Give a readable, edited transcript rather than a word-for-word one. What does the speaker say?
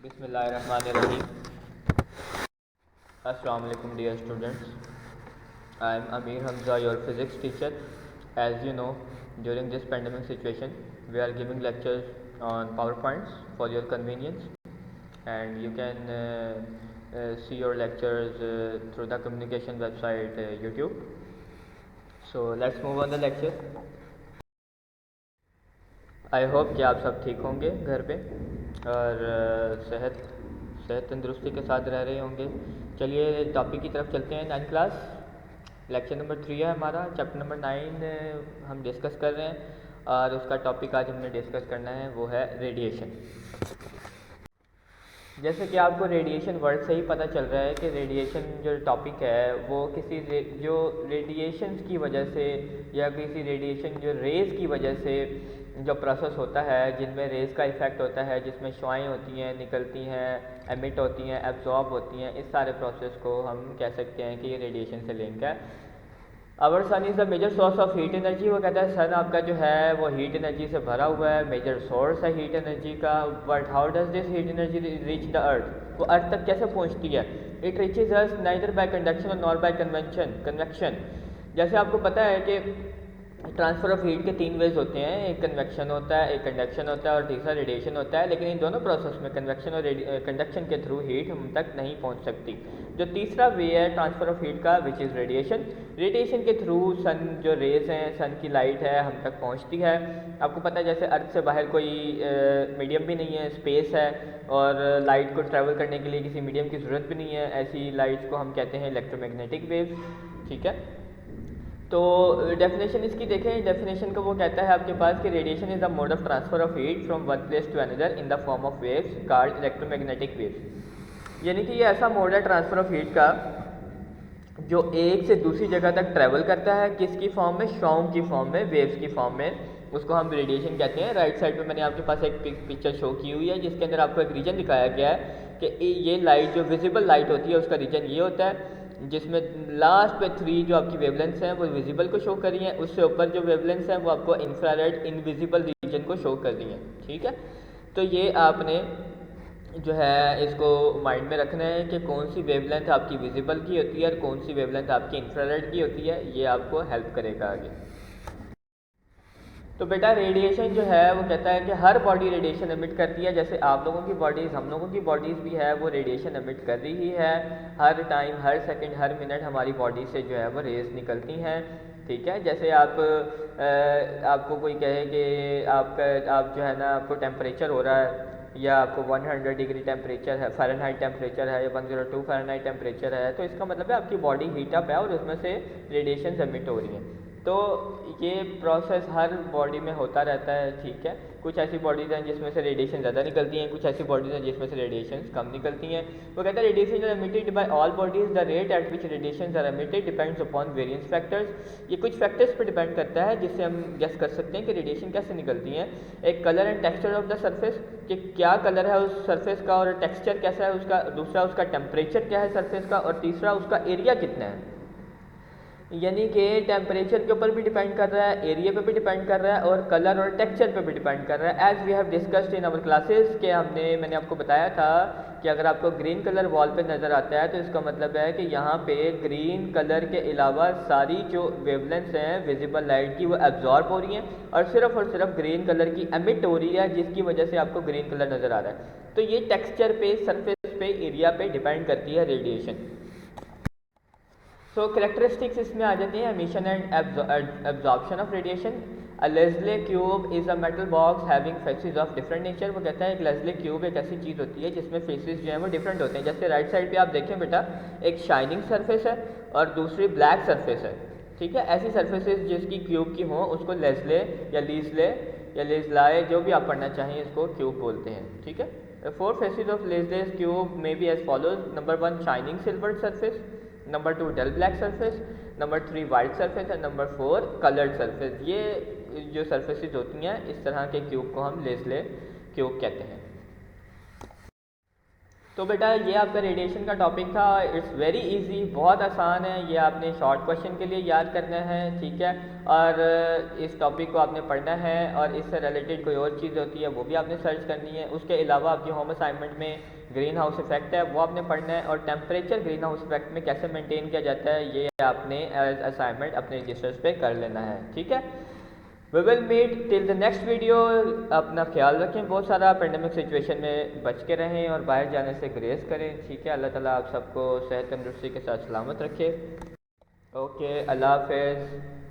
बिस्मिल्लाहिर्रहमानिर्रहीम। अस्सलाम वालेकुम dear students. I am Amir Hamza, your physics teacher. As you know, during this pandemic situation, we are giving lectures on PowerPoints for your convenience, and you can see your lectures through the communication website YouTube. So let's move on the lecture. I hope कि आप सब ठीक होंगे घर पे और सेहत तंदुरुस्ती के साथ रह रहे होंगे। चलिए टॉपिक की तरफ चलते हैं। 9th क्लास लेक्चर नंबर 3 है हमारा। चैप्टर नंबर 9 हम डिस्कस कर रहे हैं और उसका टॉपिक आज हमने डिस्कस करना है वो है रेडिएशन। जैसे कि आपको रेडिएशन वर्ड से ही पता चल रहा है कि रेडिएशन जो टॉपिक है वो जो रेडिएशन की वजह से या किसी रेडिएशन जो रेज़ की वजह से जो प्रोसेस होता है जिनमें रेज़ का इफ़ेक्ट होता है, जिसमें शुआएँ होती हैं, निकलती हैं, एमिट होती हैं, एब्जॉर्ब होती हैं, इस सारे प्रोसेस को हम कह सकते हैं कि ये रेडिएशन से लिंक है। Our sun is the major source of heat energy. वो कहता है सन आपका जो है वो हीट एनर्जी से भरा हुआ है, मेजर सोर्स है हीट एनर्जी का। But how does this heat energy reach the earth? वो अर्थ तक कैसे पहुंचती है? It reaches us neither bye conduction और नॉर बाय कन्वेक्शन। जैसे आपको पता है कि ट्रांसफ़र ऑफ हीट के 3 वेज होते हैं, एक कन्वेक्शन होता है, एक कंडक्शन होता है और तीसरा रेडिएशन होता है। लेकिन इन दोनों प्रोसेस में कन्वेक्शन और कंडक्शन के थ्रू हीट हम तक नहीं पहुंच सकती। जो तीसरा वे है ट्रांसफ़र ऑफ हीट का विच इज़ रेडिएशन। रेडिएशन के थ्रू सन जो रेज़ हैं, सन की लाइट है हम तक पहुंचती है। आपको पता है जैसे अर्थ से बाहर कोई मीडियम भी नहीं है, स्पेस है, और लाइट को ट्रैवल करने के लिए किसी मीडियम की ज़रूरत भी नहीं है। ऐसी लाइट्स को हम कहते हैं इलेक्ट्रोमैग्नेटिक वेव्स। ठीक है, तो डेफिनेशन इसकी देखें। डेफिनेशन को वो कहता है आपके पास कि radiation is the mode of transfer of heat from one place to another in the form of waves called electromagnetic waves. यानी कि ये ऐसा मोड है ट्रांसफ़र ऑफ हीट का जो एक से दूसरी जगह तक ट्रैवल करता है। किसकी फॉर्म में? साउंड की फॉर्म में, वेव्स की फॉर्म में। उसको हम रेडिएशन कहते हैं। राइट साइड पे मैंने आपके पास एक पिक्चर शो की हुई है जिसके अंदर आपको एक रीजन दिखाया गया है कि ये लाइट जो विजिबल लाइट होती है उसका रीजन ये होता है, जिसमें लास्ट पे 3 जो आपकी वेवलेंथ्स हैं वो विजिबल को शो कर रही हैं, उससे ऊपर जो वेवलेंथ्स हैं वो आपको इंफ्रारेड इनविजिबल रीजन को शो कर रही हैं। ठीक है, तो ये आपने जो है इसको माइंड में रखना है कि कौन सी वेवलेंथ आपकी विजिबल की होती है और कौन सी वेवलेंथ आपकी इंफ्रारेड की होती है। ये आपको हेल्प करेगा आगे। तो बेटा रेडिएशन जो है वो कहता है कि हर बॉडी रेडिएशन एमिट करती है। जैसे आप लोगों की बॉडीज़, हम लोगों की बॉडीज़ भी है वो रेडिएशन एमिट कर रही है। हर टाइम, हर सेकंड, हर मिनट हमारी बॉडी से जो है वो रेज़ निकलती हैं। ठीक है, जैसे आपको कोई कहे कि आप जो है ना आपको टेम्परेचर हो रहा है या आपको 100 डिग्री टेम्परेचर है, फ़ारेनहाइट टेम्परेचर है या 102 फ़ारेनहाइट टेम्परेचर है, तो इसका मतलब है आपकी बॉडी हीट अप है और उसमें से रेडिएशन एमिट हो रही हैं। तो ये प्रोसेस हर बॉडी में होता रहता है। ठीक है, कुछ ऐसी बॉडीज़ हैं जिसमें से रेडिएशन ज़्यादा निकलती हैं, कुछ ऐसी बॉडीज़ हैं जिसमें से रेडिएशन कम निकलती हैं। वो कहता है radiation are emitted by all bodies, the rate at which radiation are emitted depends upon various factors. ये कुछ फैक्टर्स पर डिपेंड करता है जिससे हम गेस कर सकते हैं कि रेडिएशन कैसे निकलती हैं। एक colour and texture of the surface, कि क्या कलर है उस सरफेस का और टेक्सचर कैसा है उसका। दूसरा उसका टेम्परेचर क्या है सरफेस का, और तीसरा उसका एरिया कितना है। यानी कि टेम्परेचर के ऊपर भी डिपेंड कर रहा है, एरिया पे भी डिपेंड कर रहा है और कलर और टेक्सचर पे भी डिपेंड कर रहा है। As we have discussed in our classes के मैंने आपको बताया था कि अगर आपको ग्रीन कलर वॉल पे नज़र आता है तो इसका मतलब है कि यहाँ पे ग्रीन कलर के अलावा सारी जो वेवलेंथ्स हैं विजिबल लाइट की वो एब्जॉर्ब हो रही हैं और सिर्फ ग्रीन कलर की एमिट हो रही है, जिसकी वजह से आपको ग्रीन कलर नज़र आ रहा है। तो ये टेक्सचर पे, सरफेस पे, एरिया पे डिपेंड करती है रेडिएशन। सो कैरेक्टरिस्टिक्स इसमें आ जाती हैं emission and absorption of radiation. A Leslie cube is a metal box having faces of different nature. वो कहता है एक लेज़ले क्यूब एक ऐसी चीज़ होती है जिसमें फेसेस जो हैं वो डिफरेंट होते हैं। जैसे राइट साइड पे आप देखें बेटा, एक शाइनिंग सरफेस है और दूसरी ब्लैक सरफेस है। ठीक है, ऐसी सरफेसेस जिसकी क्यूब की हों उसको लेज़ले या लीज़ले या लेज़लाए, जो भी आप पढ़ना चाहें, इसको क्यूब बोलते हैं। ठीक है, 4 faces of Leslie's cube may be as follows. Number 1 shining silver surface, number 2 dull black surface, number 3 white surface and number 4 coloured surface. ये जो सरफेसेस होती हैं इस तरह के क्यूब को हम लेज़ले क्यूब कहते हैं। तो बेटा ये आपका रेडिएशन का टॉपिक था। इट्स वेरी इजी, बहुत आसान है। ये आपने शॉर्ट क्वेश्चन के लिए याद करना है, ठीक है। और इस टॉपिक को आपने पढ़ना है, और इससे रिलेटेड कोई और चीज़ होती है वो भी आपने सर्च करनी है। उसके अलावा आपकी होम असाइनमेंट में ग्रीन हाउस इफेक्ट है वो आपने पढ़ना है, और टेम्परेचर ग्रीन हाउस इफेक्ट में कैसे मेंटेन किया जाता है ये आपने एज असाइनमेंट अपने रजिस्टर्स पे कर लेना है, ठीक है। We will meet till the next video. अपना ख्याल रखें, बहुत सारा पेंडेमिक सिचुएशन में बच के रहें और बाहर जाने से ग्रेस करें, ठीक है। अल्लाह ताला आप सबको सेहत तंदुरुस्ती के साथ सलामत रखे। ओके, अल्लाह हाफ़िज़।